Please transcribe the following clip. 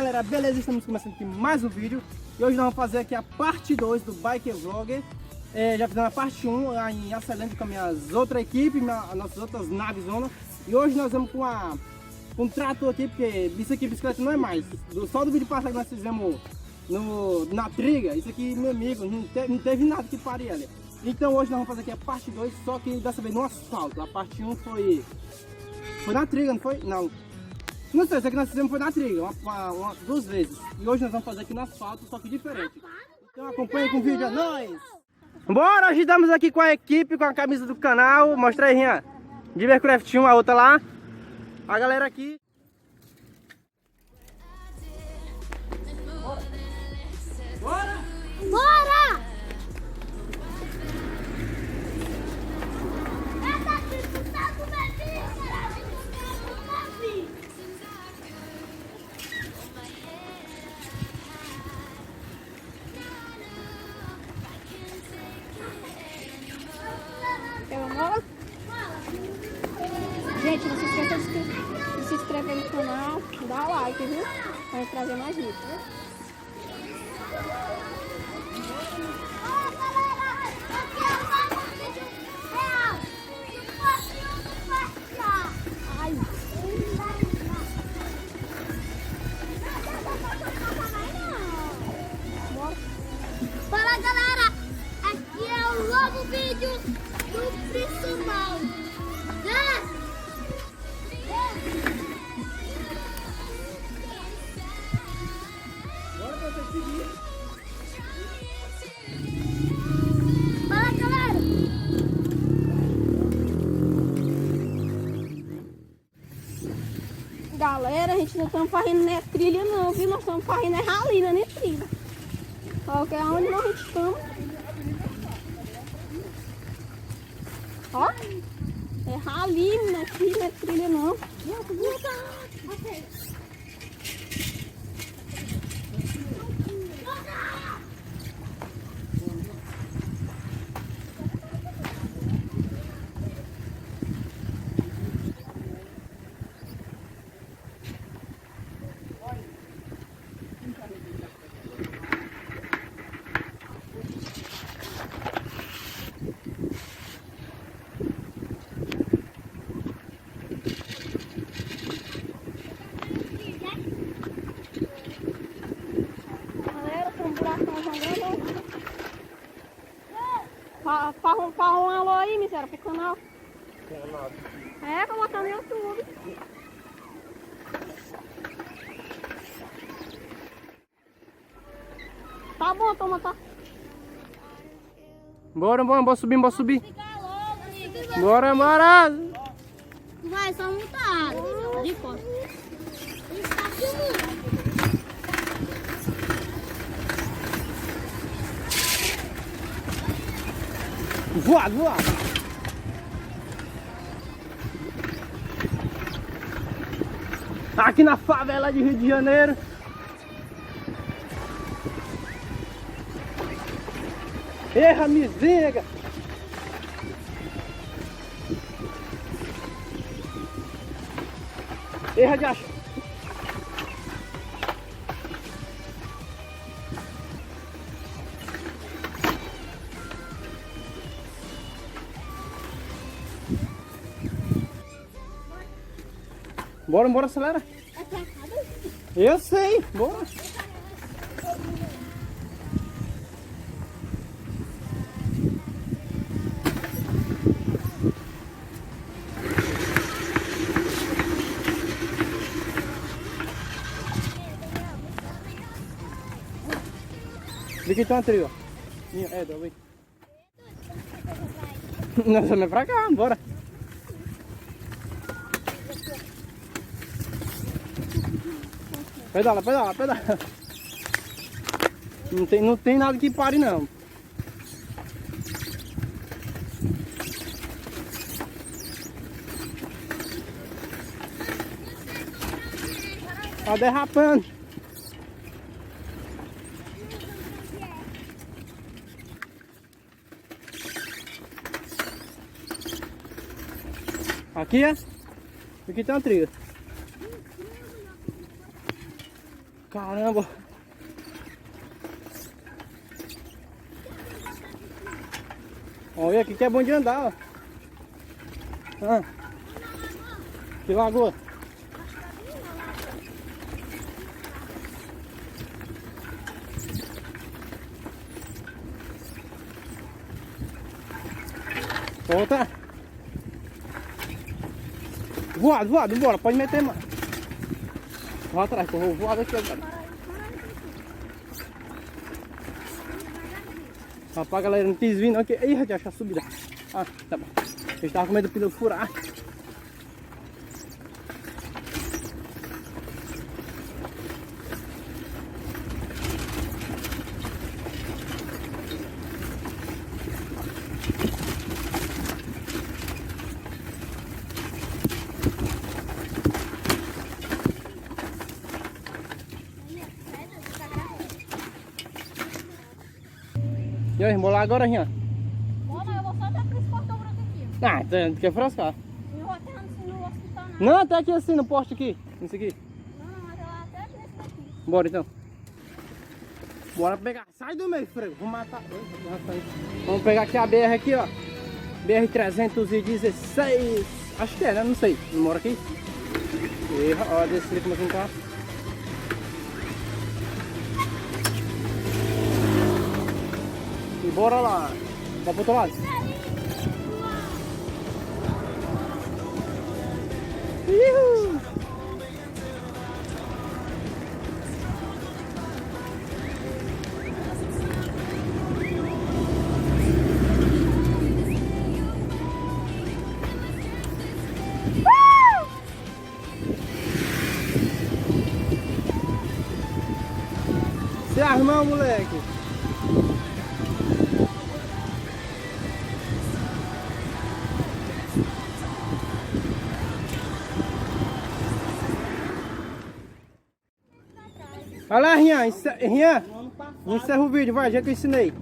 galera, beleza? Estamos começando aqui mais um vídeo. E hoje nós vamos fazer aqui a parte 2 do Biker Vlogger. Já fizemos a parte 1 lá em Açelândia com as minhas outras equipes, as nossas outras naves zona. E hoje nós vamos com um trator aqui, porque isso aqui bicicleta não é mais. Só do vídeo passado que nós fizemos na triga, isso aqui, meu amigo, não teve nada que pare ela. Então hoje nós vamos fazer aqui a parte 2, só que dessa vez no asfalto. A parte 1 foi na triga, não foi? Não sei, isso aqui nós fizemos foi na triga, duas vezes. E hoje nós vamos fazer aqui no asfalto, só que diferente. Então acompanha com o vídeo, é nóis! Bora, hoje estamos aqui com a equipe, com a camisa do canal. Mostra aí, Rian. Divercraft 1, a outra lá. A galera aqui. Bora! Bora! Gente, não se esqueça de se inscrever no canal, dá like, viu? Para trazer mais vídeos, viu? Fala, galera! Aqui é o novo vídeo do Principal. Bora pra você seguir. Fala, galera! Galera, a gente não estamos fazendo né, trilha não, viu? Nós estamos fazendo rali, não é nem trilha. Qualquer onde nós estamos. Ó, é rali, não é trilha não. Fala um alô aí, miséria, pro canal. É, pra botar no YouTube. Tá bom, toma, tá. Bora subir, bora subir. Bora! Vai, só montar. De fora. Está filmando. Voa! Aqui na favela de Rio de Janeiro. Erra, miséria! Erra de achar. Bora, acelera. Eu sei, bora. Aqui tem uma trilha. É, dá bem. Nós vamos pra cá, bora. Pedala. Não tem nada que pare não. Tá derrapando. Aqui é? Aqui tem uma trilha. Caramba. Olha aqui que é bom de andar, ó. Ah. Que lagoa. Volta. Voado, voado, bora, pode meter, mano. Vou atrás, que eu vou voado aqui agora. Rapaz, galera, não quis vir não, que... Ih, já achei a subida. Ah, tá bom. Eu estava com medo do pneu furar. E aí, vamos lá agora, Rian? Mas eu vou só até esse portão branco aqui. Ah, tu quer frascar? Não vou até no hospital, não. Não, até aqui assim, no poste aqui. Isso aqui. Não, mas eu até nesse daqui. Bora então. Bora pegar. Sai do meio, freio. Vou matar. Vamos pegar aqui a BR aqui, ó. BR 316. Acho que é, né? Não sei. Não mora aqui? Ó, desse ali como assim tá. E bora lá. Vai pro outro lado. Uhul. Se arma, moleque. Vai lá, Rian. Rian, encerra o vídeo, vai, já que eu ensinei.